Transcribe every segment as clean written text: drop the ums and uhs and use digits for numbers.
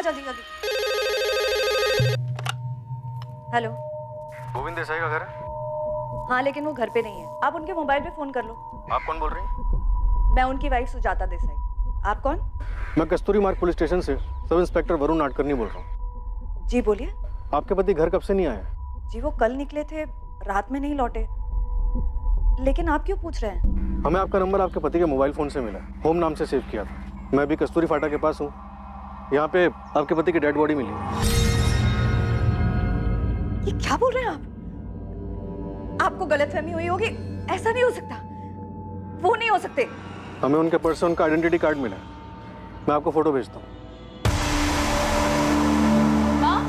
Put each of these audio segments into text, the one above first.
जल्दी जल्दी। हेलो। गोविंद देसाई का घर है? हाँ, लेकिन वो घर पे नहीं है। आप उनके मोबाइल पे फोन कर लो। आप कौन बोल रही हैं? मैं उनकी वाइफ सुजाता देसाई। आप कौन? मैं कस्तूरी मार्ग पुलिस स्टेशन से सब इंस्पेक्टर वरुण नाडकर्णी बोल रहा हूँ। जी बोलिए। आपके पति घर कब से नहीं आए? जी वो कल निकले थे, रात में नहीं लौटे। लेकिन आप क्यों पूछ रहे हैं? हमें आपका नंबर आपके पति के मोबाइल फोन से मिला, होम नाम से सेव किया था। मैं अभी कस्तूरी फाटा के पास हूँ। यहाँ पे आपके पति की डेड बॉडी मिली है। ये क्या बोल रहे हैं आप? आपको गलतफहमी हुई होगी। ऐसा नहीं हो सकता, वो नहीं हो सकते। हमें उनके पर्स से उनका आइडेंटिटी कार्ड मिला है। मैं आपको फोटो भेजता हूँ। माँ,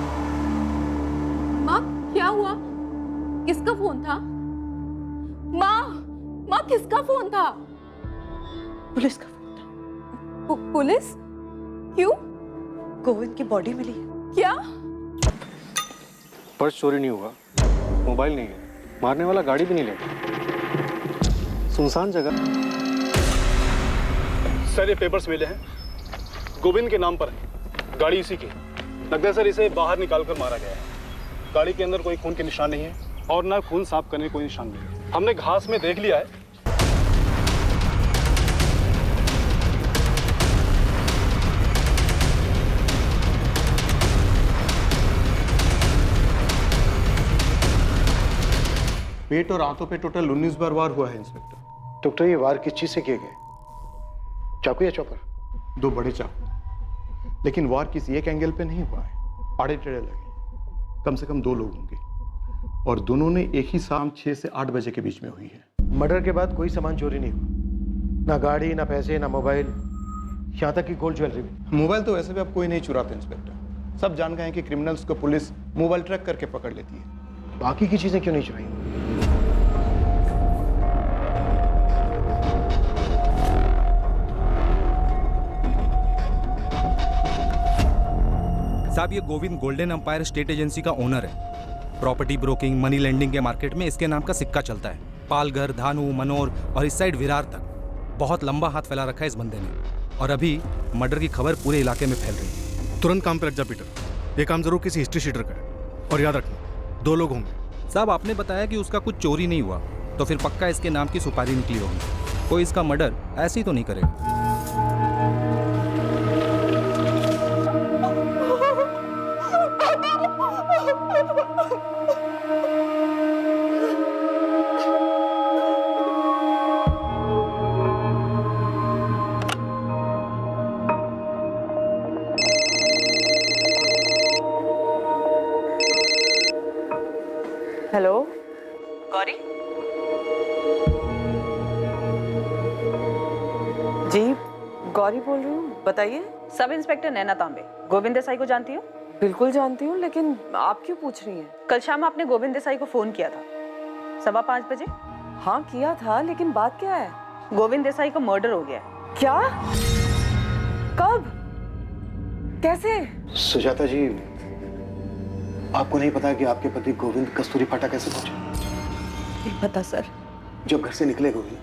माँ क्या हुआ? किसका फोन था? माँ किसका फोन था? पुलिस का फोन था। पुलिस? क्यों? गोविंद की बॉडी मिली है। क्या? पर्स चोरी नहीं हुआ, मोबाइल नहीं है, मारने वाला गाड़ी भी नहीं लेगा। सुनसान जगह। सर ये पेपर्स मिले हैं, गोविंद के नाम पर है, गाड़ी इसी की। लगता है सर इसे बाहर निकाल कर मारा गया है। गाड़ी के अंदर कोई खून के निशान नहीं है और ना खून साफ करने कोई निशान नहीं है। हमने घास में देख लिया है। पेट और हाथों पे टोटल 19 बार वार हुआ है इंस्पेक्टर। डॉक्टर ये वार किस चीज से किए गए? चाकू या चॉपर? 2 बड़े चाकू, लेकिन वार किसी एक एंगल पे नहीं हुआ है, आड़े टेढ़े लगे। कम से कम 2 लोग होंगे और दोनों ने एक ही शाम 6 से 8 बजे के बीच में हुई है। मर्डर के बाद कोई सामान चोरी नहीं हुआ, ना गाड़ी, ना पैसे, ना मोबाइल, यहाँ तक कि गोल्ड ज्वेलरी भी। मोबाइल तो वैसे भी अब कोई नहीं चुराता इंस्पेक्टर। सब जान गए हैं कि क्रिमिनल्स को पुलिस मोबाइल ट्रैक करके पकड़ लेती है। बाकी की चीजें क्यों नहीं चुराई? साहब ये Govind golden empire state agency का ओनर है। प्रॉपर्टी ब्रोकिंग, मनी लेंडिंग के मार्केट में इसके नाम का सिक्का चलता है। पालघर, धानु, मनोर और इस साइड विरार तक बहुत लंबा हाथ फैला रखा है इस बंदे ने। और अभी मर्डर की खबर पूरे इलाके में फैल रही है। तुरंत काम पे लग जा पीटर। ये काम जरूर किसी हिस्ट्री शीटर का है। और याद रखना, 2 लोग होंगे। साहब आपने बताया कि उसका कुछ चोरी नहीं हुआ, तो फिर पक्का इसके नाम की सुपारी निकली होगी। कोई इसका मर्डर ऐसे ही तो नहीं करेगा। हेलो गौरी जी, गौरी बोल रही हूँ, बताइए। सब इंस्पेक्टर नैना तांबे। गोविंद देसाई को जानती हो? बिल्कुल जानती हूँ, लेकिन आप क्यों पूछ रही हैं? कल शाम आपने गोविंद देसाई को फोन किया था 5:15 बजे। हाँ किया था, लेकिन बात क्या है? गोविंद देसाई को मर्डर हो गया है। क्या? कब? कैसे? सुजाता जी, आपको नहीं पता कि आपके पति गोविंद कस्तूरी फाटा कैसे पहुंचे? नहीं पता सर। जब घर से निकले गोविंद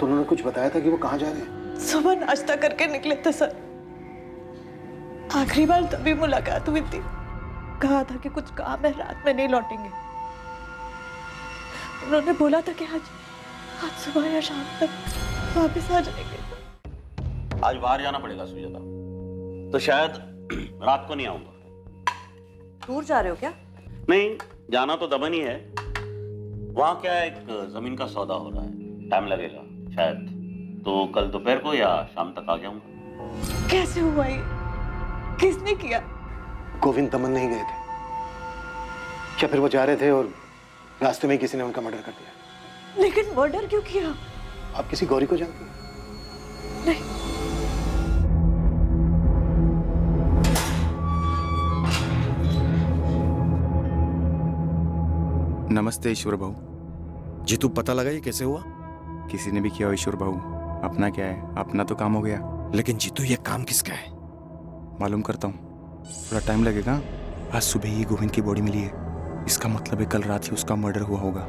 तो उन्होंने कुछ बताया था कि वो कहाँ जा रहे हैं? सुबह नाश्ता करके निकले थे सर। आखिरी बार तभी मुलाकात हुई थी। कहा था कि कुछ काम है, रात में नहीं लौटेंगे। उन्होंने बोला था कि आज सुबह या शाम तक वापस आ जाएंगे। आज बाहर जाना पड़ेगा सुजाता, तो शायद रात को नहीं आऊंगा। दूर जा रहे हो क्या? नहीं, जाना तो दमन ही है। वहां क्या है, एक जमीन का सौदा हो रहा है, टाइम लगेगा शायद। तो कल दोपहर को या शाम तक आ जाऊंगा। कैसे हुआ ये? किसने किया? गोविंद दमन नहीं गए थे क्या? फिर वो जा रहे थे और रास्ते में ही किसी ने उनका मर्डर कर दिया। लेकिन मर्डर क्यों किया? आप किसी गौरी को जानती हैं? नहीं। नमस्ते ईश्वर भाऊ। जीतू, पता लगा ये कैसे हुआ? किसी ने भी किया हो ईश्वर भाऊ, अपना क्या है, अपना तो काम हो गया। लेकिन जीतू, ये काम किसका है? मालूम करता हूँ, थोड़ा टाइम लगेगा। आज सुबह ही गोविंद की बॉडी मिली है, इसका मतलब है कल रात ही उसका मर्डर हुआ होगा।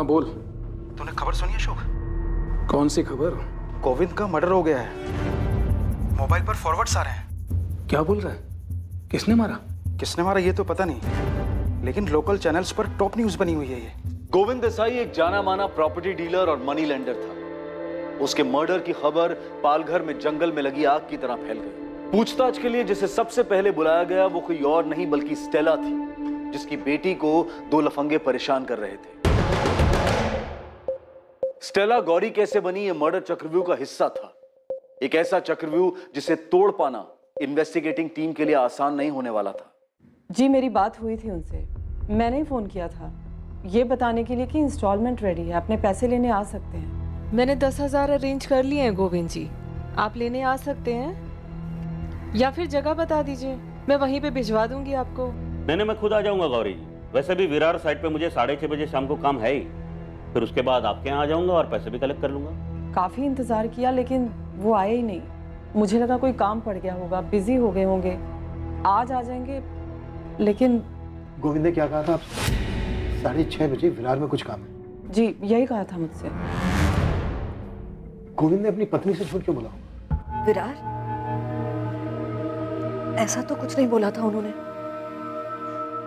हाँ बोल। तूने खबर सुनी अशोक? कौन सी खबर? गोविंद का मर्डर हो गया है। मोबाइल पर फॉरवर्ड्स आ रहे हैं। क्या बोल रहा है? किसने मारा? किसने मारा ये तो पता नहीं, लेकिन लोकल चैनल्स पर टॉप न्यूज बनी हुई है ये। गोविंद देसाई एक जाना माना प्रॉपर्टी डीलर और मनी लेंडर था। उसके मर्डर की खबर पालघर में जंगल में लगी आग की तरह फैल गई। पूछताछ के लिए जिसे सबसे पहले बुलाया गया वो कोई और नहीं बल्कि स्टेला थी, जिसकी बेटी को 2 लफंगे परेशान कर रहे थे। स्टेला गौरी कैसे बनी ये मर्डर चक्रव्यूह का हिस्सा था। एक ऐसा चक्रव्यूह जिसे तोड़ पाना इन्वेस्टिगेटिंग टीम के लिए आसान नहीं होने वाला था। जी मेरी बात हुई थी उनसे, मैंने ही फ़ोन किया था ये बताने के लिए कि इंस्टॉलमेंट रेडी है, अपने पैसे लेने आ सकते हैं। मैंने 10,000 अरेंज कर लिए हैं गोविंद जी, आप लेने आ सकते हैं या फिर जगह बता दीजिए, मैं वहीं पे भिजवा दूंगी आपको। नहीं, मैं खुद आ जाऊंगा गौरी जी। वैसे भी विरार साइड पे मुझे 6:30 बजे शाम को काम है ही, फिर उसके बाद आपके यहाँ आ जाऊंगा और पैसे भी कलेक्ट कर लूंगा। काफ़ी इंतज़ार किया लेकिन वो आए ही नहीं, मुझे लगा कोई काम पड़ गया होगा, बिजी हो गए होंगे, आज आ जाएंगे। लेकिन गोविंद ने क्या कहा था आपसे? 6:30 बजे विरार में कुछ काम है? जी यही कहा था मुझसे। गोविंद ने अपनी पत्नी से झूठ क्यों बोला? विरार? ऐसा तो कुछ नहीं बोला था उन्होंने,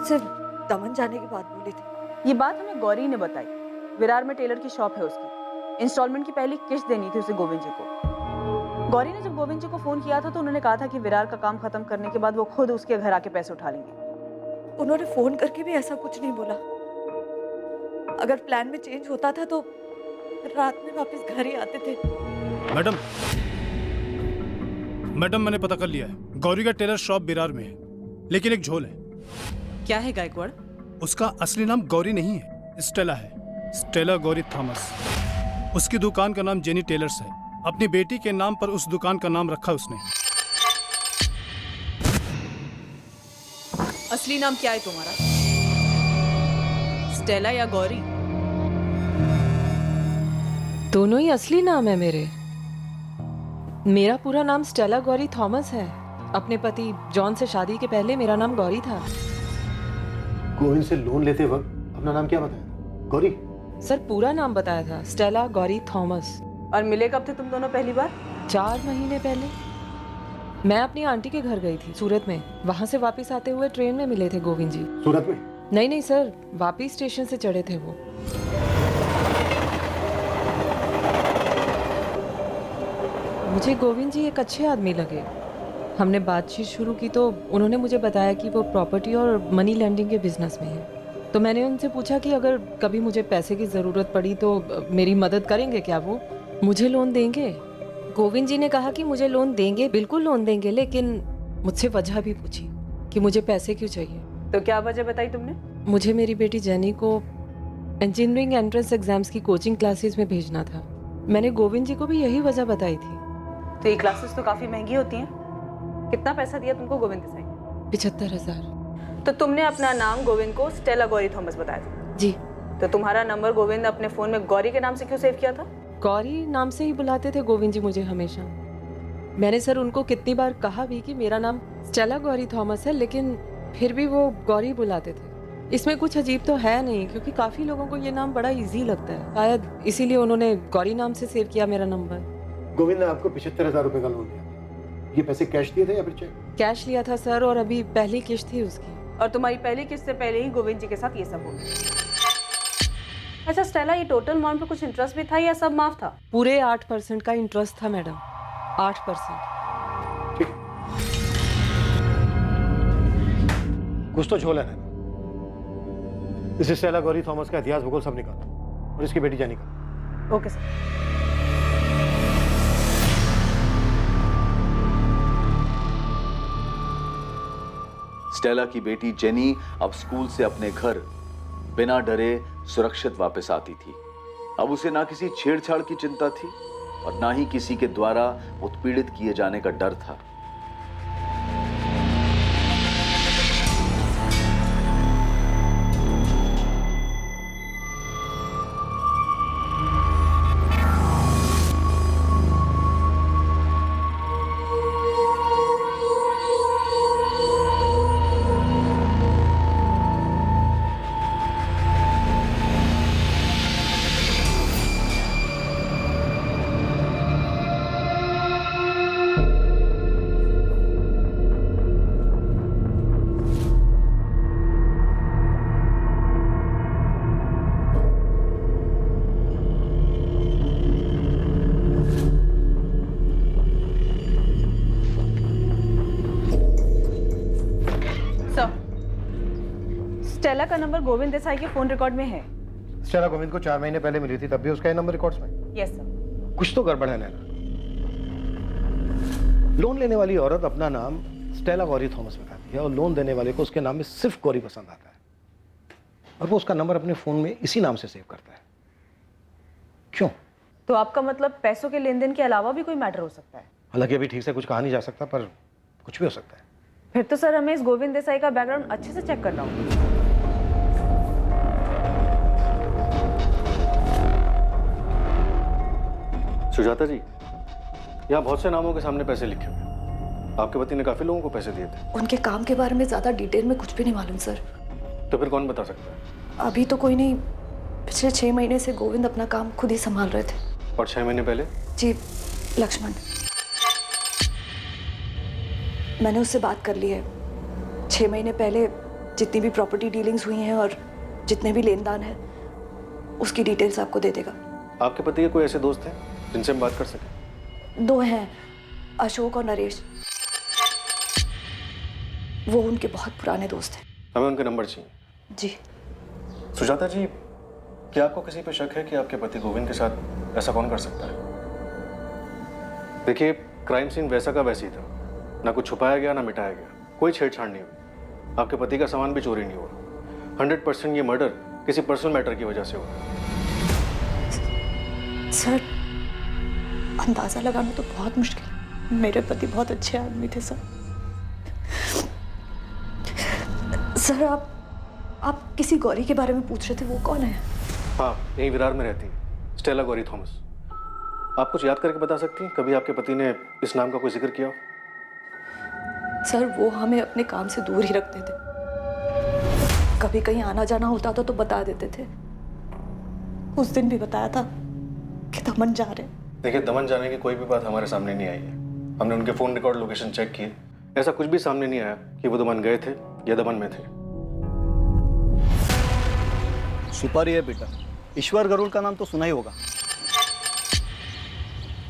सिर्फ दमन जाने की बात बोली थी। ये बात हमें गौरी ने बताई। विरार में टेलर की शॉप है उसकी, इंस्टॉलमेंट की पहली किस्त देनी थी उसे गोविंद जी को। गौरी ने जब गोविंद जी को फोन किया था तो उन्होंने कहा था कि विरार का काम खत्म करने के बाद वो खुद उसके घर आके पैसे उठा लेंगे। उन्होंने फोन करके भी ऐसा कुछ नहीं बोला। अगर प्लान में चेंज होता था तो रात में वापस घर ही आते थे। मैडम मैंने पता कर लिया है, गौरी का टेलर शॉप विरार में है, लेकिन एक झोल है। क्या है गायकवाड़? उसका असली नाम गौरी नहीं है, स्टेला है, स्टेला गौरी थॉमस। उसकी दुकान का नाम जेनी टेलर्स है। अपनी बेटी के नाम पर उस दुकान का नाम रखा उसने। असली नाम क्या है तुम्हारा? स्टेला या गौरी? दोनों ही असली नाम है मेरे। मेरा पूरा नाम स्टेला गौरी थॉमस है। अपने पति जॉन से शादी के पहले मेरा नाम गौरी था। गोविंद से लोन लेते वक्त अपना नाम क्या बताया? गौरी? सर पूरा नाम बताया था, स्टेला गौरी थॉमस। और मिले कब थे तुम दोनों पहली बार? 4 महीने पहले। मैं अपनी आंटी के घर गई थी सूरत में, वहां से वापस आते हुए ट्रेन में मिले थे गोविंद जी। सूरत में? नहीं सर, वापस स्टेशन से चढ़े थे वो। मुझे गोविंद जी एक अच्छे आदमी लगे। हमने बातचीत शुरू की तो उन्होंने मुझे बताया कि वो प्रॉपर्टी और मनी लैंडिंग के बिजनेस में है। तो मैंने उनसे पूछा कि अगर कभी मुझे पैसे की ज़रूरत पड़ी तो मेरी मदद करेंगे क्या? वो मुझे लोन देंगे। गोविंद जी ने कहा कि मुझे लोन देंगे, बिल्कुल लोन देंगे, लेकिन मुझसे वजह भी पूछी कि मुझे पैसे क्यों चाहिए। तो क्या वजह बताई तुमने? मुझे मेरी बेटी जेनी को इंजीनियरिंग एंट्रेंस एग्जाम्स की कोचिंग क्लासेस में भेजना था। मैंने गोविंद जी को भी यही वजह बताई थी। तो ये क्लासेस तो काफी महंगी होती हैं। कितना पैसा दिया तुमको गोविंद देसाई? 75,000। तो तुमने अपना नाम गोविंद को स्टेला गौरी थॉमस बताया था? जी। तो तुम्हारा नंबर गोविंद ने अपने फोन में गौरी के नाम से क्यों सेव किया था? गौरी नाम से ही बुलाते थे गोविंद जी मुझे हमेशा। मैंने सर उनको कितनी बार कहा भी कि मेरा नाम स्टेला गौरी थॉमस है, लेकिन फिर भी वो गौरी बुलाते थे। इसमें कुछ अजीब तो है नहीं, क्योंकि काफी लोगों को ये नाम बड़ा इजी लगता है, शायद इसीलिए उन्होंने गौरी नाम से सेव किया मेरा नंबर। गोविंद ने आपको 75,000 रुपए का लोन दिया, ये पैसे कैश दिए थे या फिर चेक? कैश लिया था सर, और अभी पहली किस्त थी उसकी। और तुम्हारी पहली किस्त से पहले ही गोविंद जी के साथ ये सब हो गया। अच्छा स्टेला, ये टोटल अमाउंट पे कुछ इंटरेस्ट भी था या सब माफ था? पूरे 8% का इंटरेस्ट था मैडम, 8%। कुछ तो झोल है ना। इसे स्टेला गौरी थॉमस का इतिहास भूगोल सब निकालो और इसकी बेटी जेनी का। Okay sir. स्टेला की बेटी जेनी अब स्कूल से अपने घर बिना डरे सुरक्षित वापस आती थी। अब उसे ना किसी छेड़छाड़ की चिंता थी और ना ही किसी के द्वारा उत्पीड़ित किए जाने का डर था। स्टेला का नंबर गोविंद देसाई के फोन रिकॉर्ड में है। स्टेला गोविंद को 4 महीने पहले मिली थी, तब भी उसका ये नंबर रिकॉर्ड्स में। Yes sir. कुछ तो गड़बड़ है नैना। लोन लेने वाली औरत अपना नाम स्टेला गौरी थॉमस बताती है और लोन देने वाले को उसके नाम में सिर्फ गौरी पसंद आता है, और वो उसका नंबर अपने फोन में इसी नाम से सेव करता है। क्यों? तो आपका मतलब पैसों के लेन देन के अलावा भी कोई मैटर हो सकता है? हालांकि अभी ठीक से कुछ कहा नहीं जा सकता, पर कुछ भी हो सकता है। फिर तो सर हमें इस गोविंद देसाई का बैकग्राउंड अच्छे से चेक करना होगा। सुजाता जी, यहाँ बहुत से नामों के सामने पैसे लिखे हुए हैं। आपके पति ने काफी लोगों को पैसे दिए थे। उनके काम के बारे में ज्यादा डिटेल में कुछ भी नहीं मालूम सर। तो फिर कौन बता सकता है? अभी तो कोई नहीं। पिछले 6 महीने से गोविंद अपना काम खुद ही संभाल रहे थे। और 6 महीने पहले? जी, लक्ष्मण। मैंने उससे बात कर ली है। 6 महीने पहले जितनी भी प्रॉपर्टी डीलिंग्स हुई हैं और जितने भी लेन देन है, उसकी डिटेल्स आपको दे देगा। आपके पति के कोई ऐसे दोस्त हैं जिनसे हम बात कर सकें? 2 हैं, अशोक और नरेश। वो उनके बहुत पुराने दोस्त हैं। हमें उनके नंबर चाहिए। जी। सुजाता जी, क्या आपको किसी पे शक है कि आपके पति गोविंद के साथ ऐसा कौन कर सकता है? देखिए, क्राइम सीन वैसा का वैसे ही था। ना कुछ छुपाया गया ना मिटाया गया, कोई छेड़छाड़ नहीं हुई। आपके पति का सामान भी चोरी नहीं हुआ। 100% ये मर्डर किसी पर्सनल मैटर की वजह से हुआ। सर, अंदाजा लगाना तो बहुत मुश्किल है। मेरे पति बहुत अच्छे आदमी थे सर। सर, आप किसी गौरी के बारे में पूछ रहे थे, वो कौन है? हाँ, यहीं विरार में रहती है, स्टेला गौरी थॉमस। आप कुछ याद करके बता सकती हैं कभी आपके पति ने इस नाम का कोई जिक्र किया हो? सर, वो हमें अपने काम से दूर ही रखते थे। कभी कहीं आना जाना होता था तो बता देते थे। उस दिन भी बताया था कि दमन जा रहे। देखिए, दमन जाने की कोई भी बात हमारे सामने नहीं आई है। हमने उनके फोन रिकॉर्ड लोकेशन चेक किए, ऐसा कुछ भी सामने नहीं आया कि वो दमन गए थे या दमन में थे। सुपारी है बेटा। ईश्वर गरुड़ का नाम तो सुना ही होगा।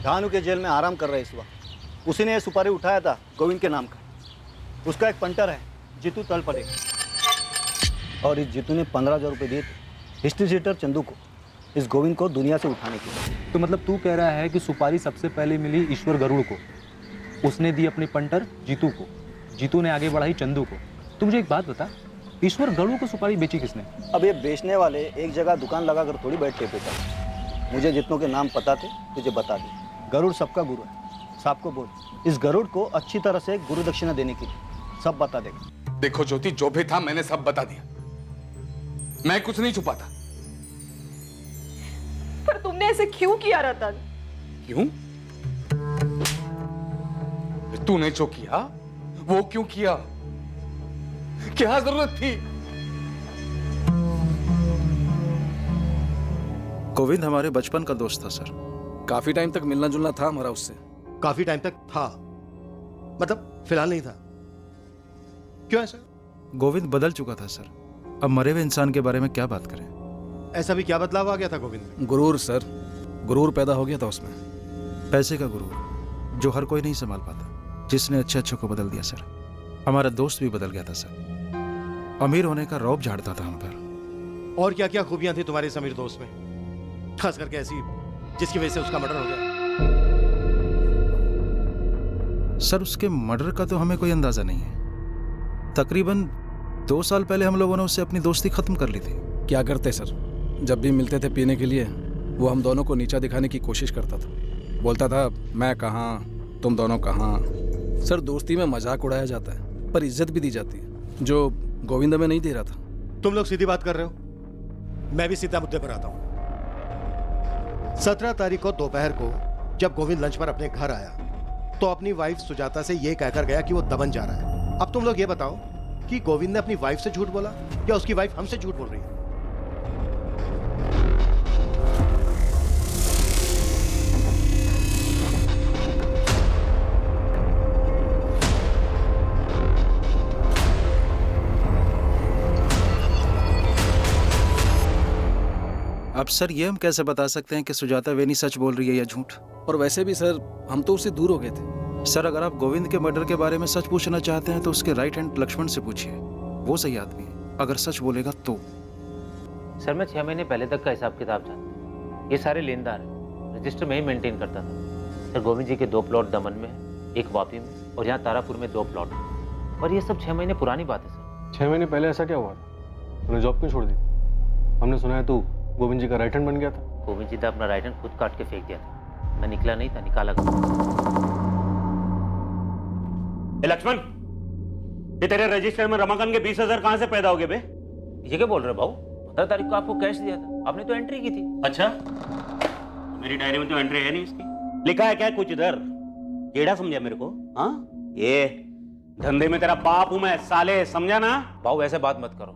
धानु के जेल में आराम कर रहे इस वक्त। उसी ने ये सुपारी उठाया था गोविंद के नाम का। उसका एक पंटर है जीतू तलपड़े, और इस जीतू ने 15,000 रुपये दिए थे हिस्ट्री रीडर चंदू को इस गोविंद को दुनिया से उठाने के लिए। तो मतलब तू कह रहा है कि सुपारी सबसे पहले मिली ईश्वर गरुड़ को, उसने दी अपने पंटर जीतू को, जीतू ने आगे बढ़ाई चंदू को। तू मुझे एक बात बता, ईश्वर गरुड़ को सुपारी बेची किसने? अब ये बेचने वाले एक जगह दुकान लगाकर थोड़ी बैठते बेटा। मुझे जितनों के नाम पता थे तुझे बता दी। गरुड़ सबका गुरु है। साहब को बोल इस गरुड़ को अच्छी तरह से गुरु दक्षिणा देने की सब बता देगा। देखो ज्योति, जो भी था मैंने सब बता दिया। मैं कुछ नहीं छुपाता। पर तुमने ऐसे क्यों किया रतन? क्यों? तूने जो किया वो क्यों किया? क्या जरूरत थी? गोविंद हमारे बचपन का दोस्त था सर। काफी टाइम तक मिलना जुलना था हमारा उससे। काफी टाइम तक था, मतलब फिलहाल नहीं था। क्यों ऐसा? गोविंद बदल चुका था सर। अब मरे हुए इंसान के बारे में क्या बात करें? ऐसा भी क्या बदलाव आ गया था गोविंद में? गुरूर सर, गुरूर पैदा हो गया था उसमें। पैसे का गुरूर जो हर कोई नहीं संभाल पाता, जिसने अच्छे अच्छे को बदल दिया सर। हमारा दोस्त भी बदल गया था सर। अमीर होने का रौब झाड़ता था हम पर। और क्या क्या खूबियां थी तुम्हारे समीर दोस्त में, खास करके ऐसी जिसकी वजह से उसका मर्डर हो गया? सर, उसके मर्डर का तो हमें कोई अंदाजा नहीं है। तकरीबन 2 साल पहले हम लोगों ने उससे अपनी दोस्ती खत्म कर ली थी। क्या करते सर, जब भी मिलते थे पीने के लिए वो हम दोनों को नीचा दिखाने की कोशिश करता था। बोलता था मैं कहाँ, तुम दोनों कहाँ। सर, दोस्ती में मजाक उड़ाया जाता है पर इज्जत भी दी जाती है, जो गोविंद में नहीं दे रहा था। तुम लोग सीधी बात कर रहे हो, मैं भी सीधा मुद्दे पर आता हूं। 17 तारीख को दोपहर को जब गोविंद लंच पर अपने घर आया तो अपनी वाइफ सुजाता से यह कहकर गया कि वो दमन जा रहा है। अब तुम लोग ये बताओ कि गोविंद ने अपनी वाइफ से झूठ बोला या उसकी वाइफ हमसे झूठ बोल रही है? अब सर, ये हम कैसे बता सकते हैं कि सुजाता वेनी सच बोल रही है या झूठ? और वैसे भी सर, हम तो उससे दूर हो गए थे। सर, अगर आप गोविंद के मर्डर के बारे में सच पूछना चाहते हैं तो उसके राइट हैंड लक्ष्मण से पूछिए, वो सही आदमी है। अगर सच बोलेगा तो? सर मैं 6 महीने पहले तक का हिसाब किताब जानता हूँ। ये सारे लेनदार हैं, रजिस्टर में ही मेंटेन करता था। सर गोविंद जी के 2 प्लॉट दमन में, एक वापी में और यहाँ तारापुर में 2 प्लॉट। और ये सब 6 महीने पुरानी बात है सर। 6 महीने पहले ऐसा क्या हुआ था? उन्हें जॉब क्यों छोड़ दी? हमने सुना है तू गोविंद जी का राइट हैंड बन गया था। गोविंद जी ने अपना राइट हैंड खुद काट के फेंक दिया था। मैं निकला नहीं था, निकाला गया। लक्ष्मण, ये तेरे रजिस्टर में रमाकांत के 20,000 कहां से पैदा हो गए बे? ये क्या बोल रहे भाऊ? 15 तारीख को आपको कैश दिया था, आपने तो एंट्री की थी। अच्छा, मेरी डायरी में तो एंट्री है नहीं इसकी। लिखा है क्या कुछ इधर? केड़ा समझा मेरे को? हाँ, ये धंधे में तेरा बाप हूं मैं साले, समझा ना? भाऊ ऐसे बात मत करो,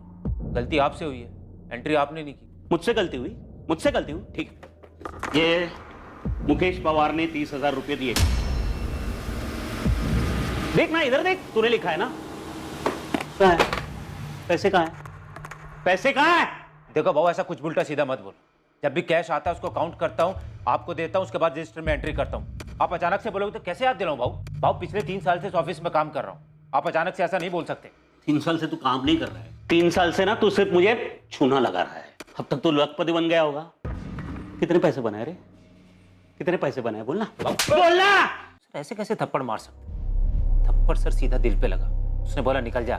गलती आपसे हुई है, एंट्री आपने नहीं की। मुझसे गलती हुई? मुझसे गलती हुई? ठीक। ये मुकेश पवार ने 30,000 रुपए दिए। देख ना, इधर देख, तूने लिखा है ना? कहाँ है पैसे? कहाँ है पैसे? कहाँ है? देखो भाऊ, ऐसा कुछ उल्टा सीधा मत बोलो। जब भी कैश आता है उसको काउंट करता हूँ, आपको देता हूँ, उसके बाद रजिस्टर में एंट्री करता हूँ। आप अचानक से बोलोगे तो कैसे याद दिलाऊं भाऊ? भाऊ पिछले 3 साल से इस ऑफिस में काम कर रहा हूँ, आप अचानक से ऐसा नहीं बोल सकते। 3 साल से तू काम नहीं कर रहा है। 3 साल से ना तू सिर्फ मुझे छूना लगा रहा है। अब तक तू लखपति बन गया होगा। कितने पैसे बनाए रे? कितने पैसे बनाए? बोलना बोलना। सर ऐसे कैसे थप्पड़ मार सकते? थप्पड़ सर सीधा दिल पे लगा। उसने बोला निकल जा,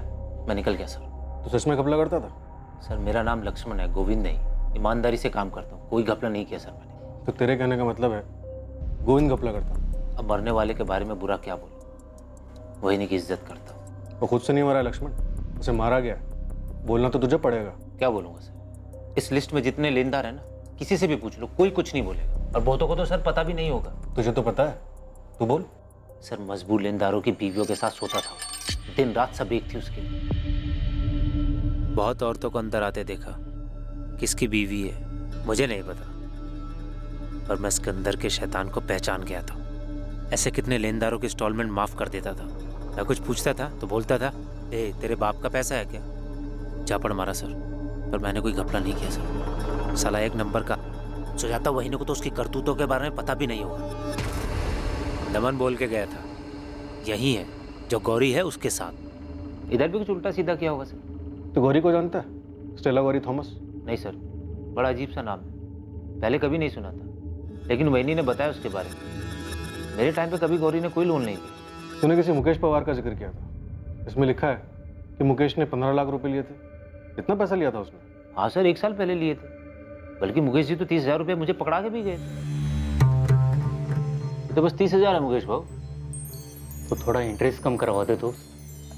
मैं निकल गया सर। तो सच में घपला करता था? सर मेरा नाम लक्ष्मण है, गोविंद नहीं। ईमानदारी से काम करता हूँ, कोई घपला नहीं किया सर मैंने। तो तेरे कहने का मतलब है गोविंद घपला करता? अब मरने वाले के बारे में बुरा क्या बोलूं, वही नहीं की इज्जत करता हूँ। वो खुद से नहीं मरा है लक्ष्मण, उसे मारा गया। बोलना तो तुझे पड़ेगा। क्या बोलूंगा सर? इस लिस्ट में जितने लेनदार है ना, किसी से भी पूछ लो, कोई कुछ नहीं बोलेगा। और बहुतों को तो सर पता भी नहीं होगा। तुझे तो पता है, तू बोल। सर मजबूर लेनदारों की बीवियों के साथ सोता था, दिन रात सब एक थी उसकी। बहुत औरतों को अंदर आते देखा, किसकी बीवी है मुझे नहीं पता, पर मैं सिकंदर के शैतान को पहचान गया था। ऐसे कितने लेनदारों की इंस्टॉलमेंट माफ कर देता था। मैं कुछ पूछता था तो बोलता था, ए तेरे बाप का पैसा है क्या? झापड़ मारा सर, पर मैंने कोई घपला नहीं किया सर। साला 1 नंबर का सुजाता वहीने को तो उसकी करतूतों के बारे में पता भी नहीं होगा। दमन बोल के गया था, यही है जो गौरी है उसके साथ। इधर भी कुछ उल्टा सीधा किया होगा सर। तो गौरी को जानता है? Stella Gauri Thomas? नहीं सर, बड़ा अजीब सा नाम है, पहले कभी नहीं सुना था, लेकिन वहीनी ने बताया उसके बारे में। मेरे टाइम पे कभी गौरी ने कोई लोन नहीं दिया। तूने किसी मुकेश पवार का जिक्र किया था, इसमें लिखा है कि मुकेश ने 15 लाख रुपए लिए थे। कितना पैसा लिया था उसने? हाँ सर, 1 साल पहले लिए थे, बल्कि मुकेश जी तो 30,000 रुपये मुझे पकड़ा के भी गए थे। तो बस 30,000 है मुकेश भाव, तो थोड़ा इंटरेस्ट कम करवा दे तो।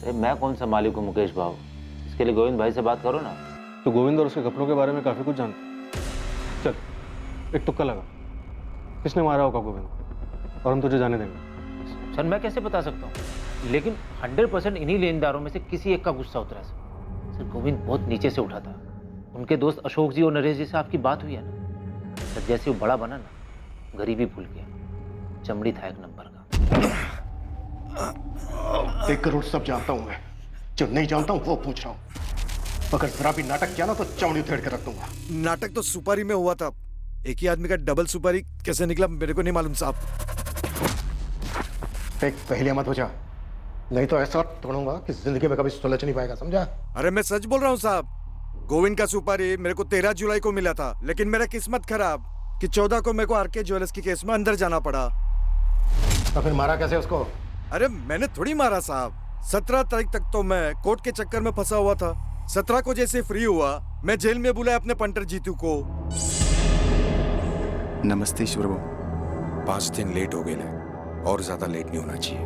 अरे मैं कौन सा मालिक हूँ मुकेश भाव, इसके लिए गोविंद भाई से बात करो ना। तो गोविंद और उसके कपड़ों के बारे में काफी कुछ जानता। चल एक तुक्का लगा, किसने मारा होगा गोविंद और हम तुझे जाने देंगे। सर मैं कैसे बता सकता हूँ, लेकिन 100% इन्हीं लेनदारों में से किसी एक का गुस्सा उतरा सर। सर गोविंद बहुत नीचे से उठा था। उनके दोस्त अशोक जी और नरेश जी से आपकी बात हुई है ना सर, जैसे वो बड़ा बना ना, गरीबी भूल गया, चमड़ी था 1 नंबर का। 1 करोड़ सब जानता हूं मैं, जो नहीं जानता हूं वो पूछ रहा हूं। अगर जरा भी नाटक किया ना तो चमड़ी उधेड़ के रख दूंगा। नाटक तो सुपारी में हुआ था, एक ही आदमी का डबल सुपारी कैसे निकला मेरे को नहीं मालूम साहब। एक पहले मत हो जा, नहीं तो ऐसा तोड़ूंगा कि जिंदगी में कभी सुलझ नहीं पाएगा, समझा? अरे मैं सच बोल रहा हूँ साहब, गोविंद का सुपारी मेरे को 13 जुलाई को मिला था, लेकिन मेरा किस्मत खराब कि 14 को मेरे को आरके ज्वेलर्स की केस में अंदर जाना पड़ा। तो फिर मारा कैसे उसको? अरे मैंने थोड़ी मारा साहब, 17 तारीख तक तो मैं कोर्ट के चक्कर में फंसा हुआ था। 17 को जैसे फ्री हुआ, मैं जेल में बुलाया अपने पंटर जीतू को। नमस्ते ईश्वर बाबू। 5 दिन लेट हो गए, और ज्यादा लेट नहीं होना चाहिए।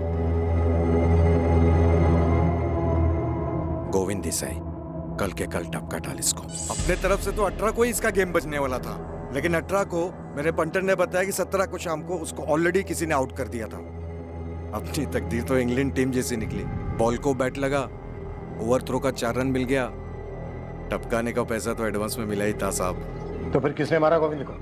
गोविंद देसाई, कल के कल टपका डाल इसको। अपने तरफ से तो 18 को ही इसका गेम बचने वाला था, लेकिन 18 को मेरे पंटर ने बताया कि 17 को शाम को उसको ऑलरेडी किसी ने आउट कर दिया था। अपनी तकदीर तो इंग्लैंड टीम जैसी निकली। बॉल को बैट लगा, ओवर थ्रो का 4 रन मिल गया, टपकाने का पैसा तो एडवांस में मिला ही था साहब। तो फिर किसने मारा गोविंद को?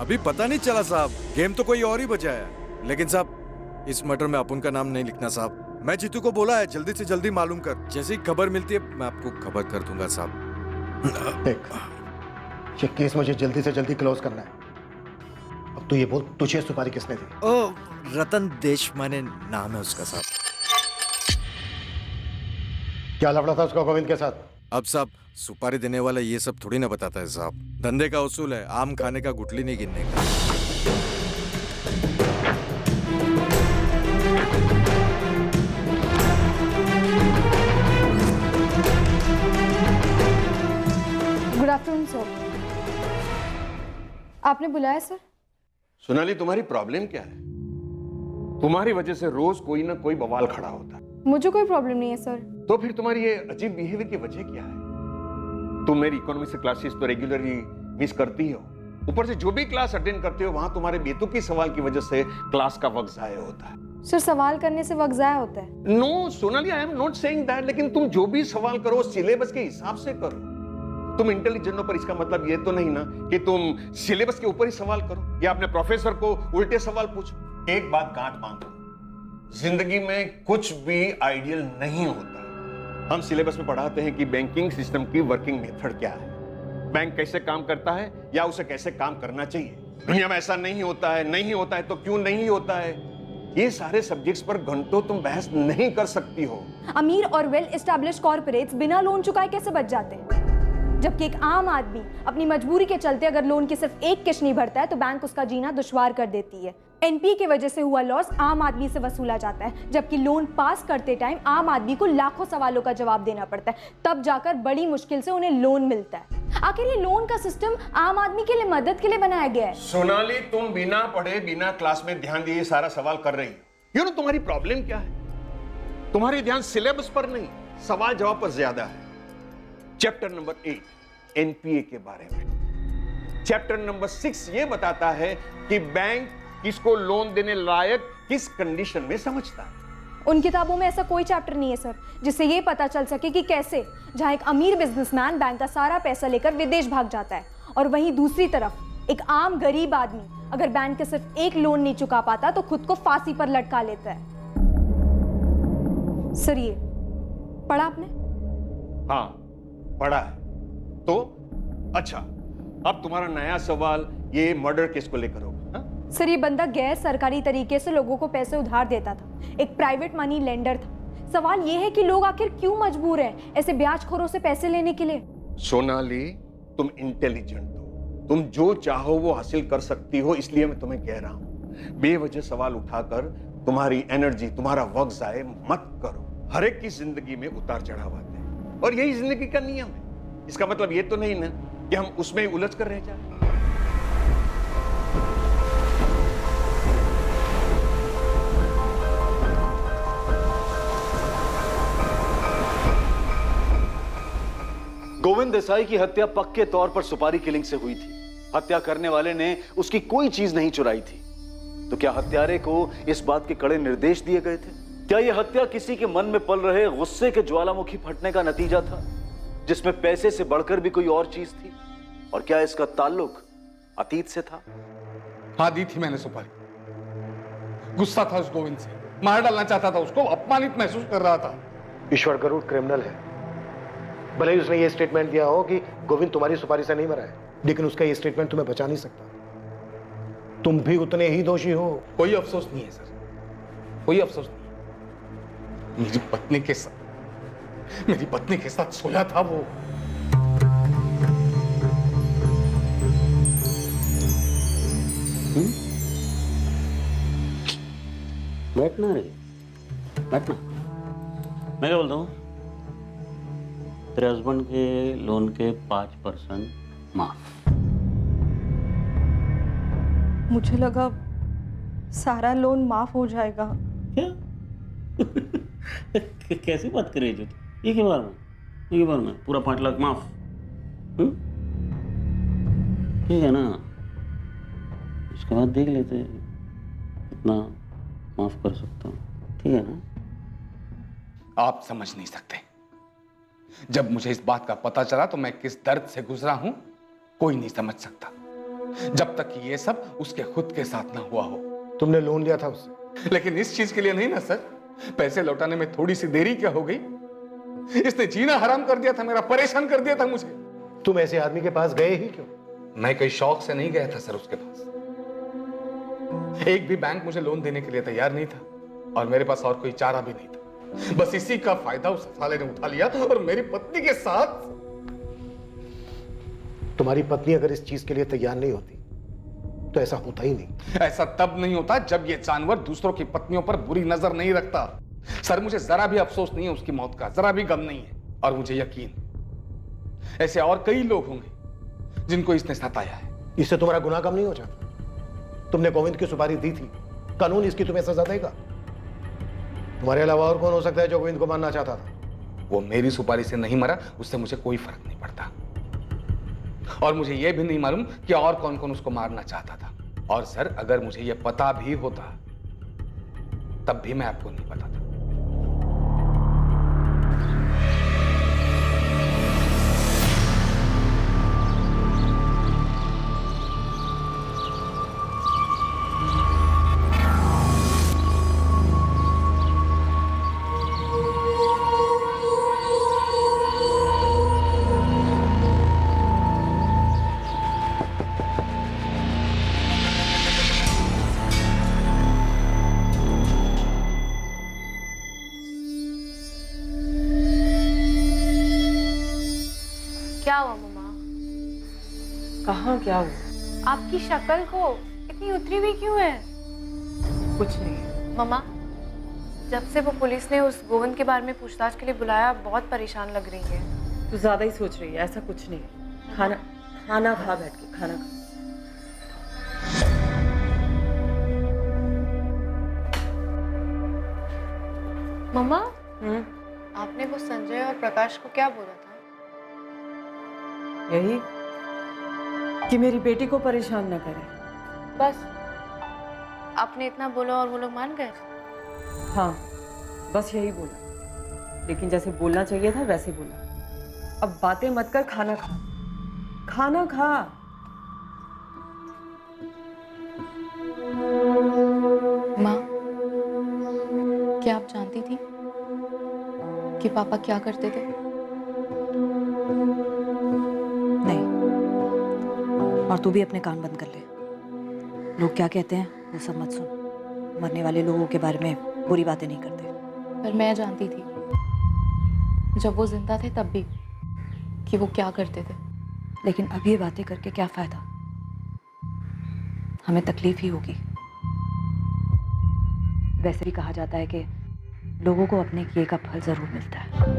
अभी पता नहीं चला साहब, गेम तो कोई और ही बचा है। लेकिन साहब इस मैटर में अपन का नाम नहीं लिखना साहब। मैं जीतू को बोला है जल्दी से जल्दी मालूम कर, जैसे ही खबर मिलती है मैं आपको खबर कर दूंगा साहब। देख, ये केस मुझे जल्दी से जल्दी क्लोज करना है। अब तू ये बोल, तुझे सुपारी किसने दी? ओ, रतन देशमाने नाम है उसका साहब। क्या लफड़ा था उसका गोविंद के साथ? अब साहब सुपारी देने वाला ये सब थोड़ी ना बताता है साहब। धंधे का उसूल है, आम खाने का गुठली नहीं गिनने का। Good afternoon sir. आपने बुलाया सर? सोनाली, तुम्हारी प्रॉब्लम क्या है? तुम्हारी वजह से रोज कोई ना कोई बवाल खड़ा होता है। मुझे कोई प्रॉब्लम नहीं है सर। तो फिर तुम्हारी ये अजीब बिहेवियर की वजह क्या है? तुम मेरी इकोनॉमी से क्लासेस तो रेगुलरली मिस करती हो, ऊपर से जो भी क्लास अटेंड करते हो वहां तुम्हारे बेतुकी सवाल की वजह से क्लास का वक्त जाया होता है। सर सवाल करने से वक्त जाया होता है? No Sonali, I am not saying that, लेकिन तुम जो भी सवाल करो सिलेबस के हिसाब से करो। तुम इंटेलिजेंट हो, पर इसका मतलब ये तो नहीं ना कि तुम सिलेबस के ऊपर ही सवाल करो या अपने प्रोफेसर को उल्टे सवाल पूछो। एक बात गांठ बांधो, जिंदगी में कुछ भी आइडियल नहीं होता। हम सिलेबस में पढ़ाते हैं कि बैंकिंग सिस्टम की वर्किंग मेथड क्या है, बैंक कैसे काम करता है या उसे कैसे काम करना चाहिए। दुनिया में ऐसा नहीं होता है, नहीं होता है तो क्यों नहीं होता है, ये सारे सब्जेक्ट्स पर घंटों तुम बहस नहीं कर सकती हो। अमीर और वेल एस्टैब्लिश्ड कॉर्पोरेट्स बिना लोन चुकाए कैसे बच जाते हैं, जबकि एक आम आदमी अपनी मजबूरी के चलते अगर लोन की सिर्फ एक किश्त नहीं भरता है तो बैंक उसका जीना दुश्वार कर देती है। एनपीए की वजह से हुआ लॉस आम आदमी से वसूला जाता है, जबकि लोन पास करते टाइम आम आदमी को लाखों सवालों का जवाब देना पड़ता है, तब जाकर बड़ी मुश्किल से उन्हें लोन मिलता है। आखिर ये लोन का सिस्टम आम आदमी के लिए मदद के लिए बनाया गया है। सोनाली, तुम बिना पढ़े बिना क्लास में ध्यान दिए सारा सवाल कर रही हो। यू नो तुम्हारी प्रॉब्लम क्या है? तुम्हारी ध्यान सिलेबस पर नहीं, सवाल जवाब पर ज्यादा है। चैप्टर नंबर 8 एनपीए के बारे में, चैप्टर नंबर 6 ये बताता है कि बैंक किसको लोन देने लायक किस कंडीशन में समझता है। उन किताबों में ऐसा कोई चैप्टर नहीं है सर जिससे ये पता चल सके कि कैसे जहां एक अमीर बिजनेसमैन बैंक का सारा पैसा लेकर विदेश भाग जाता है और वहीं दूसरी तरफ एक आम गरीब आदमी अगर बैंक के सिर्फ एक लोन नहीं चुका पाता तो खुद को फांसी पर लटका लेता है। सर ये पढ़ा आपने? हाँ पढ़ा है। तो अच्छा, अब तुम्हारा नया सवाल ये मर्डर केस को लेकर होगा। सर ये बंदा गैर सरकारी तरीके से लोगों को पैसे उधार देता था, एक प्राइवेट मनी लेंडर था। सवाल ये है कि लोग आखिर क्यों मजबूर हैं ऐसे ब्याजखोरों से पैसे लेने के लिए? सोनाली, तुम इंटेलिजेंट हो, तुम जो चाहो वो हासिल कर सकती हो, इसलिए मैं तुम्हें कह रहा हूं बेवजह सवाल उठाकर तुम्हारी एनर्जी, तुम्हारा वक्त जाए मत करो। हर एक की जिंदगी में उतार चढ़ाव आते हैं और यही जिंदगी का नियम है। इसका मतलब ये तो नहीं ना कि हम उसमें ही उलझ कर रह जाए। गोविंद देसाई की हत्या पक्के तौर पर सुपारी किलिंग से हुई थी। हत्या करने वाले ने उसकी कोई चीज नहीं चुराई थी। तो क्या हत्यारे को इस बात के कड़े निर्देश दिए गए थे? क्या यह हत्या किसी के मन में पल रहे गुस्से के ज्वालामुखी फटने का नतीजा था, जिसमें पैसे से बढ़कर भी कोई और चीज थी? और क्या इसका ताल्लुक अतीत से था? हाँ, दी थी मैंने सुपारी। गुस्सा था उस गोविंद से, मार डालना चाहता था उसको, अपमानित महसूस कर रहा था। ईश्वर गरुड़ क्रिमिनल है। भले ही उसने ये स्टेटमेंट दिया हो कि गोविंद तुम्हारी सुपारी से नहीं मरा है, लेकिन उसका ये स्टेटमेंट तुम्हें बचा नहीं सकता। तुम भी उतने ही दोषी हो। कोई अफसोस नहीं है सर, कोई अफसोस नहीं। मेरी पत्नी के साथ सोया था वो। बैठना रे, बैठना। मैं क्या बोलता हूँ, तेरे हस्बैंड के लोन के 5% माफ। मुझे लगा सारा लोन माफ हो जाएगा। क्या? कैसी बात कर रही है? एक ही बार में पूरा 5 लाख माफ? ठीक है ना, इसके बाद देख लेते कितना माफ कर सकता हूँ। ठीक है ना? आप समझ नहीं सकते, जब मुझे इस बात का पता चला तो मैं किस दर्द से गुजरा हूं कोई नहीं समझ सकता, जब तक कि ये सब उसके खुद के साथ ना हुआ हो। तुमने लोन लिया था उससे? लेकिन इस चीज के लिए नहीं ना सर। पैसे लौटाने में थोड़ी सी देरी क्या हो गई? इसने जीना हराम कर दिया था मेरा, परेशान कर दिया था मुझे। तुम ऐसे आदमी के पास गए ही क्यों? मैं कोई शौक से नहीं गया था सर उसके पास। एक भी बैंक मुझे लोन देने के लिए तैयार नहीं था और मेरे पास और कोई चारा भी नहीं था। बस इसी का फायदा उस साले ने उठा लिया और मेरी पत्नी के साथ। तुम्हारी पत्नी अगर इस चीज के लिए तैयार नहीं होती तो ऐसा होता ही नहीं। ऐसा तब नहीं होता जब ये जानवर दूसरों की पत्नियों पर बुरी नजर नहीं रखता। सर, मुझे जरा भी अफसोस नहीं है उसकी मौत का, जरा भी गम नहीं है। और मुझे यकीन ऐसे और कई लोग होंगे जिनको इसने सताया है। इससे तुम्हारा गुनाह कम नहीं हो जाता। तुमने गोविंद की सुपारी दी थी, कानून इसकी तुम्हें सजा देगा। तुम्हारे अलावा और कौन हो सकता है जो गोविंद को मारना चाहता था? वो मेरी सुपारी से नहीं मरा, उससे मुझे कोई फर्क नहीं पड़ता। और मुझे यह भी नहीं मालूम कि और कौन कौन उसको मारना चाहता था। और सर, अगर मुझे यह पता भी होता तब भी मैं आपको नहीं बताता। क्या हुआ मम्मा? कहाँ क्या हुआ? आपकी शक्ल को इतनी उतरी हुई क्यों है? कुछ नहीं। मम्मा, जब से वो पुलिस ने उस गोविंद के बारे में पूछताछ के लिए बुलाया, बहुत परेशान लग रही है। तू ज्यादा ही सोच रही है, ऐसा कुछ नहीं। खाना खाना खा, बैठ के खाना खा। मम्मा, आपने वो संजय और प्रकाश को क्या बोला था? यही कि मेरी बेटी को परेशान न करे। बस आपने इतना बोला और वो लोग मान गए? हाँ, बस यही बोला। लेकिन जैसे बोलना चाहिए था वैसे बोला। अब बातें मत कर, खाना खा। खाना खा। माँ, क्या आप जानती थी कि पापा क्या करते थे? नहीं, और तू भी अपने कान बंद कर ले। लोग क्या कहते हैं वो सब मत सुन। मरने वाले लोगों के बारे में बुरी बातें नहीं करते। पर मैं जानती थी जब वो जिंदा थे तब भी कि वो क्या करते थे। लेकिन अब ये बातें करके क्या फायदा? हमें तकलीफ ही होगी। वैसे भी कहा जाता है कि लोगों को अपने किए का फल जरूर मिलता है।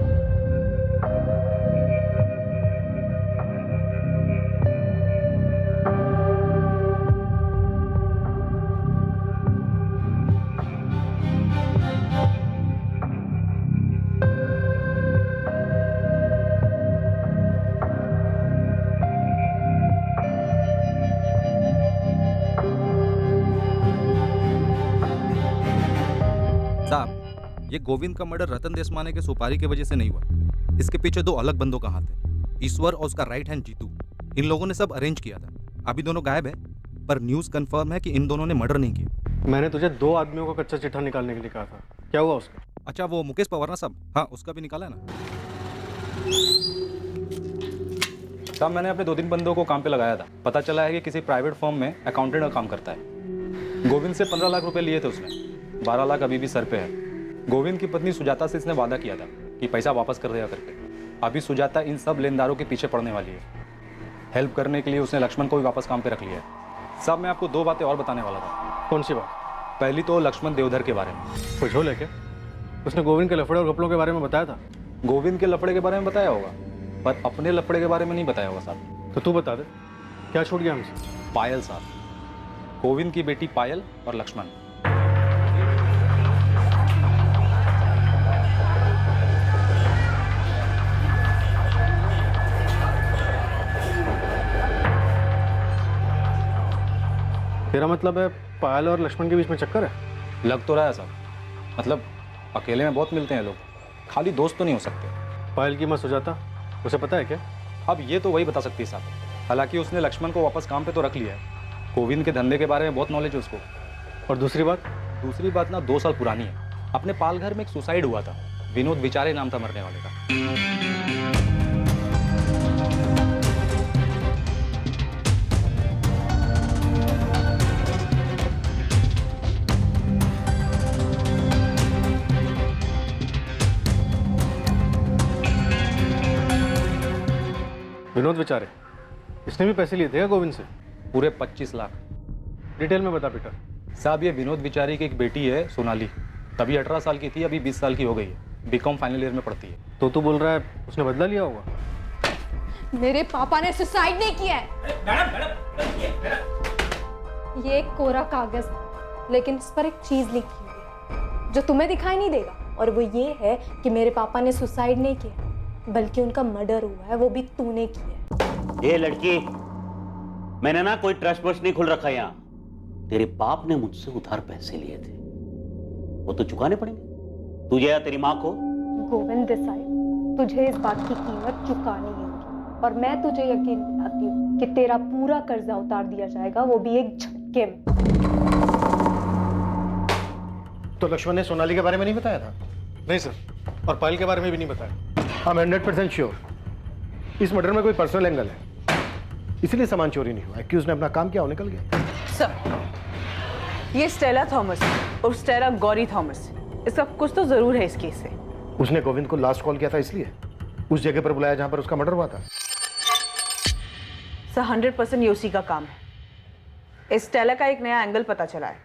साहब, ये गोविंद का मर्डर रतन देशमाने के सुपारी की वजह से नहीं हुआ। इसके पीछे दो अलग बंदों का हाथ है, ईश्वर और उसका राइट हैंड जीतू। इन लोगों ने सब अरेंज किया था। अभी दोनों गायब है, पर न्यूज़ कंफर्म है कि इन दोनों ने मर्डर नहीं किया। मैंने तुझे 2 आदमियों का कच्चा चिट्ठा निकालने के लिए कहा था, क्या हुआ उसका? अच्छा, वो मुकेश पवार ना साहब? हाँ, उसका भी निकाला है ना साहब। मैंने अपने 2-3 बंदों को काम पे लगाया था। पता चला है कि किसी प्राइवेट फर्म में अकाउंटेंट का काम करता है। गोविंद से 15 लाख रुपए लिए थे उसने, 12 लाख अभी भी सर पे है। गोविंद की पत्नी सुजाता से इसने वादा किया था कि पैसा वापस कर देगा करके। अभी सुजाता इन सब लेनदारों के पीछे पड़ने वाली है। हेल्प करने के लिए उसने लक्ष्मण को भी वापस काम पे रख लिया है। साहब, मैं आपको 2 बातें और बताने वाला था। कौन सी बात? पहली तो लक्ष्मण देवधर के बारे में। कुछ हो लेके उसने गोविंद के लफड़े और घपलों के बारे में बताया था? गोविंद के लफड़े के बारे में बताया होगा, पर अपने लफड़े के बारे में नहीं बताया होगा साहब। तो तू बता दे, क्या छूट गया हमसे? पायल साहब, गोविंद की बेटी पायल और लक्ष्मण। तेरा मतलब है पायल और लक्ष्मण के बीच में चक्कर है? लग तो रहा है साहब। मतलब अकेले में बहुत मिलते हैं लोग, खाली दोस्त तो नहीं हो सकते। पायल की माँ सुजाता, उसे पता है क्या? अब ये तो वही बता सकती है साहब। हालांकि उसने लक्ष्मण को वापस काम पे तो रख लिया है। गोविंद के धंधे के बारे में बहुत नॉलेज है उसको। और दूसरी बात ना 2 साल पुरानी है। अपने पालघर में एक सुसाइड हुआ था, विनोद विचारे नाम था मरने वाले का। विनोद बेचारे, इसने भी पैसे लिए थे क्या गोविंद से? पूरे 25 लाख। डिटेल में बता बेटा। साहब ये विनोद बिचारी की एक बेटी है सोनाली, तभी 18 साल की थी, अभी 20 साल की हो गई है, बीकॉम फाइनल ईयर में पढ़ती है। तो तू बोल रहा है उसने बदला लिया होगा? मेरे पापा ने सुसाइड नहीं किया है। ये एक कोरा कागज है, लेकिन इस पर एक चीज लिखी हुई है जो तुम्हें दिखाई नहीं देगा, और वो ये है कि मेरे पापा ने सुसाइड नहीं किया, बल्कि उनका मर्डर हुआ है, वो भी तूने किया है। ये लड़की, मैंने ना कोई ट्रस्ट वस्ट नहीं खुल रखा यहाँ। तेरे बाप ने मुझसे उधार पैसे लिए थे, वो तो चुकाने पड़ेंगे, तुझे या तेरी माँ को। गोविंद देसाई, तुझे इस बात की कीमत चुकानी होगी, और मैं तुझे यकीन दिलाती हूँ कि तेरा पूरा कर्जा उतार दिया जाएगा, वो भी एक झटके में। तो लक्ष्मण ने सोनाली के बारे में नहीं बताया था? नहीं सर, और पायल के बारे में भी नहीं बताया। आई एम 100% श्योर इस मर्डर में कोई पर्सनल एंगल है, इसलिए सामान चोरी नहीं हुआ। एक्यूज ने अपना काम किया और निकल गया। सर, ये स्टेला थॉमस और स्टेला गौरी थॉमस, इसका कुछ तो जरूर है इस केस से। उसने गोविंद को लास्ट कॉल किया था, इसलिए उस जगह पर बुलाया जहां पर उसका मर्डर हुआ था। सर 100% ये उसी का काम है। इस स्टेला का एक नया एंगल पता चला है।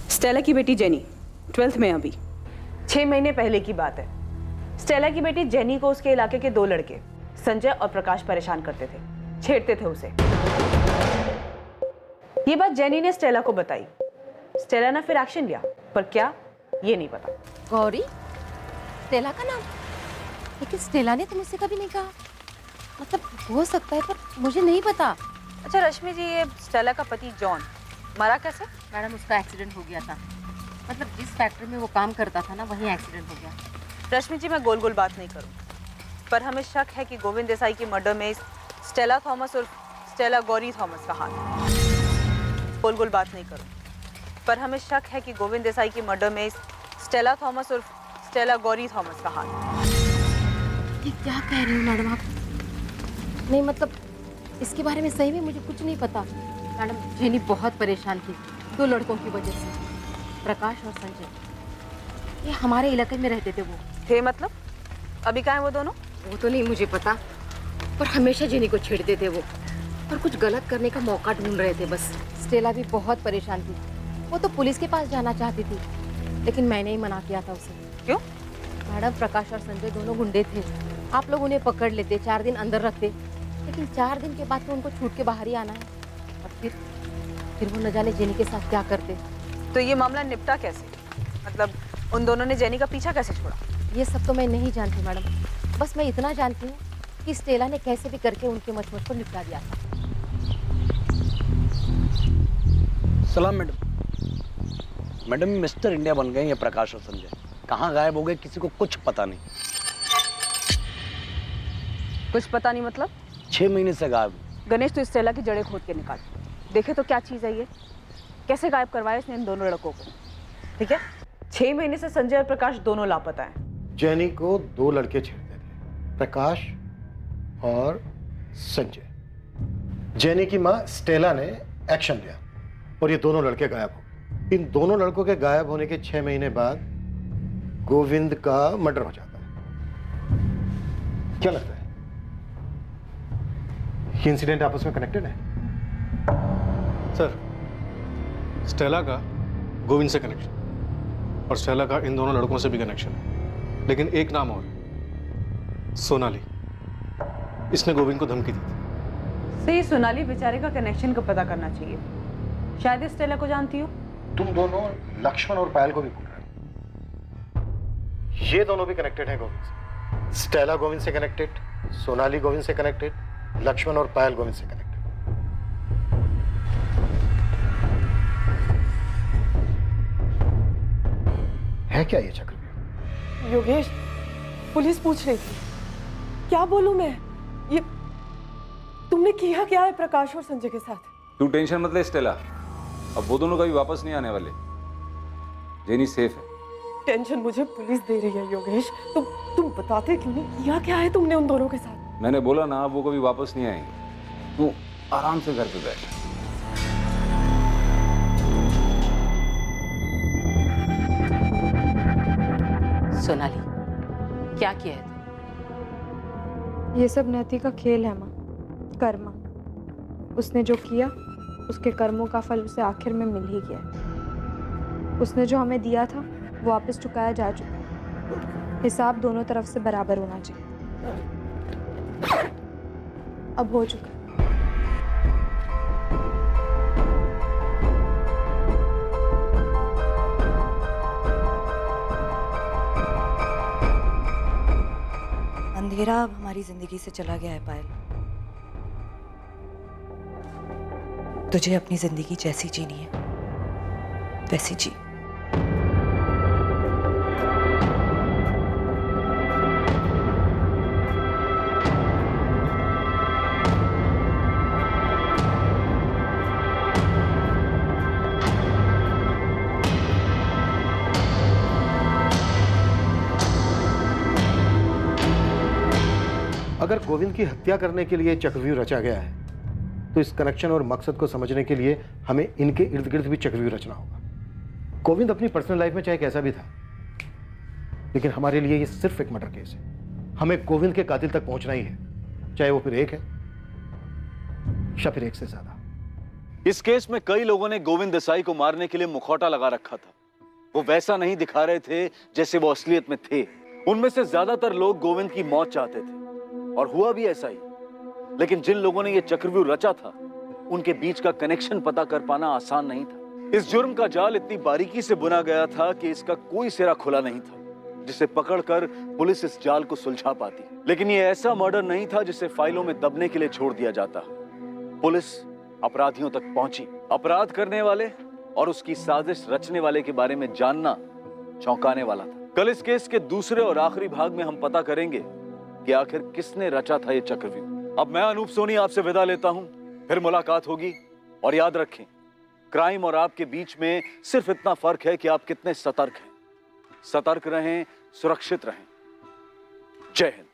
स्टेला की बेटी जेनी 12th में अभी 6 महीने पहले की बात है। स्टेला की बेटी जेनी को उसके इलाके के 2 लड़के संजय और प्रकाश परेशान करते थे, छेड़ते थे उसे। ये बात जेनी ने स्टेला को बताई। स्टेला ने फिर एक्शन लिया, पर क्या ये नहीं पता। गौरी, स्टेला का नाम? लेकिन स्टेला ने तो मुझसे कभी नहीं कहा। मतलब हो सकता है, पर मुझे नहीं पता। अच्छा रश्मि जी, ये स्टेला का पति जॉन मरा कैसे? मैडम, उसका एक्सीडेंट हो गया था। मतलब जिस फैक्ट्री में वो काम करता था ना, वहीं एक्सीडेंट हो गया। रश्मि जी, मैं गोल गोल बात नहीं करूँ, पर हमें शक है कि गोविंद देसाई की मर्डर में स्टेला थॉमस और स्टेला गौरी थॉमस का हाथ है। गोल गोल बात नहीं करूँ, पर हमें शक है कि गोविंद देसाई की मर्डर में स्टेला थॉमस और स्टेला गौरी थॉमस का हाथ है। ये क्या कह रही हो मैडम आप? नहीं मतलब इसके बारे में सही में मुझे कुछ नहीं पता। मैडम, जेनी बहुत परेशान थी 2 लड़कों की वजह से, प्रकाश और संजय। ये हमारे इलाके में रहते थे। वो थे मतलब? अभी कहाँ हैं वो दोनों? वो तो नहीं मुझे पता, पर हमेशा जेनी को छेड़ते थे वो, और कुछ गलत करने का मौका ढूंढ रहे थे बस। स्टेला भी बहुत परेशान थी, वो तो पुलिस के पास जाना चाहती थी, लेकिन मैंने ही मना किया था उसे। क्यों? मैडम, प्रकाश और संजय दोनों गुंडे थे। आप लोग उन्हें पकड़ लेते, 4 दिन अंदर रखते, लेकिन 4 दिन के बाद तो उनको छूट के बाहर ही आना है। और फिर वो न जाने जेनी के साथ क्या करते। तो ये मामला निपटा कैसे? मतलब उन दोनों ने जेनी का पीछा कैसे छोड़ा? ये सब तो मैं नहीं जानती मैडम, बस मैं इतना जानती हूँ कि स्टेला ने कैसे भी करके उनके मचमच को निपटा दिया था। सलाम मैडम। मैडम, मिस्टर इंडिया बन गए ये प्रकाश और संजय। कहाँ गायब हो गए, किसी को कुछ पता नहीं। कुछ पता नहीं मतलब? 6 महीने से गायब। गणेश, तो स्टेला की जड़ें खोद के निकाल, देखे तो क्या चीज़ है ये, कैसे गायब करवाया इसने इन दोनों लड़कों को। ठीक है, 6 महीने से संजय और प्रकाश दोनों लापता हैं। जेनी को 2 लड़के छेड़ते थे, प्रकाश और संजय। जेनी की माँ स्टेला ने एक्शन लिया और ये दोनों लड़के गायब हो गए। इन दोनों लड़कों के गायब होने के 6 महीने बाद गोविंद का मर्डर हो जाता है। क्या लगता है, ये इंसिडेंट आपस में कनेक्टेड है? सर, स्टेला का गोविंद से कनेक्शन और स्टेला का इन दोनों लड़कों से भी कनेक्शन है, लेकिन एक नाम और, सोनाली। इसने गोविंद को धमकी दी थी। सही, सोनाली बेचारे का कनेक्शन का पता करना चाहिए, शायद स्टेला को जानती हो। तुम दोनों लक्ष्मण और पायल को भी भूल रहे हो। ये दोनों भी कनेक्टेड हैं गोविंद से। स्टेला गोविंद से कनेक्टेड, सोनाली गोविंद से कनेक्टेड, लक्ष्मण और पायल गोविंद से कनेक्टेड। है क्या ये चक्रव्यूह? योगेश, पुलिस पूछ रही थी। क्या बोलूं मैं? ये तुमने किया क्या है प्रकाश और संजय के साथ? तू टेंशन मत ले स्टेला, अब वो दोनों कभी वापस नहीं आने वाले। जेनी सेफ है। टेंशन मुझे पुलिस दे रही है योगेश। तुम बताते क्यों नहीं, किया क्या है तुमने उन दोनों के साथ? मैंने बोला ना, वो कभी वापस नहीं आएंगे। तू आराम से घर पे बैठ। सोनाली, क्या किया है? ये सब नियति का खेल है माँ, कर्मा। उसने जो किया उसके कर्मों का फल उसे आखिर में मिल ही गया। उसने जो हमें दिया था वो वापस चुकाया जा चुका है। हिसाब दोनों तरफ से बराबर होना चाहिए। अब हो चुका। अंधेरा अब हमारी जिंदगी से चला गया है पायल। तुझे अपनी जिंदगी जैसी जीनी है वैसी जी। अगर गोविंद की हत्या करने के लिए चक्रव्यूह रचा गया है तो इस कनेक्शन और मकसद को समझने के लिए हमें इनके इर्द गिर्द भी चक्रव्यूह रचना होगा। गोविंद अपनी पर्सनल लाइफ में चाहे कैसा भी था, लेकिन हमारे लिए ये सिर्फ एक मर्डर केस है। हमें गोविंद के कातिल तक पहुंचना ही है, चाहे वो फिर एक है या फिर एक से ज्यादा। इस केस में कई लोगों ने गोविंद देसाई को मारने के लिए मुखौटा लगा रखा था। वो वैसा नहीं दिखा रहे थे जैसे वो असलियत में थे। उनमें से ज्यादातर लोग गोविंद की मौत चाहते थे और हुआ भी ऐसा ही। लेकिन जिन लोगों ने ये चक्रव्यूह रचा था उनके बीच का कनेक्शन पता कर पाना आसान नहीं था। इस जुर्म का जाल इतनी बारीकी से बुना गया था कि इसका कोई सिरा खुला नहीं था जिसे पकड़कर पुलिस इस जाल को सुलझा पाती। लेकिन ये ऐसा मर्डर नहीं था जिसे फाइलों में दबने के लिए छोड़ दिया जाता। पुलिस अपराधियों तक पहुंची। अपराध करने वाले और उसकी साजिश रचने वाले के बारे में जानना चौंकाने वाला था। कल इस केस के दूसरे और आखिरी भाग में हम पता करेंगे कि आखिर किसने रचा था ये चक्रव्यूह। अब मैं अनूप सोनी आपसे विदा लेता हूं, फिर मुलाकात होगी। और याद रखें, क्राइम और आपके बीच में सिर्फ इतना फर्क है कि आप कितने सतर्क हैं। सतर्क रहें, सुरक्षित रहें। जय हिंद।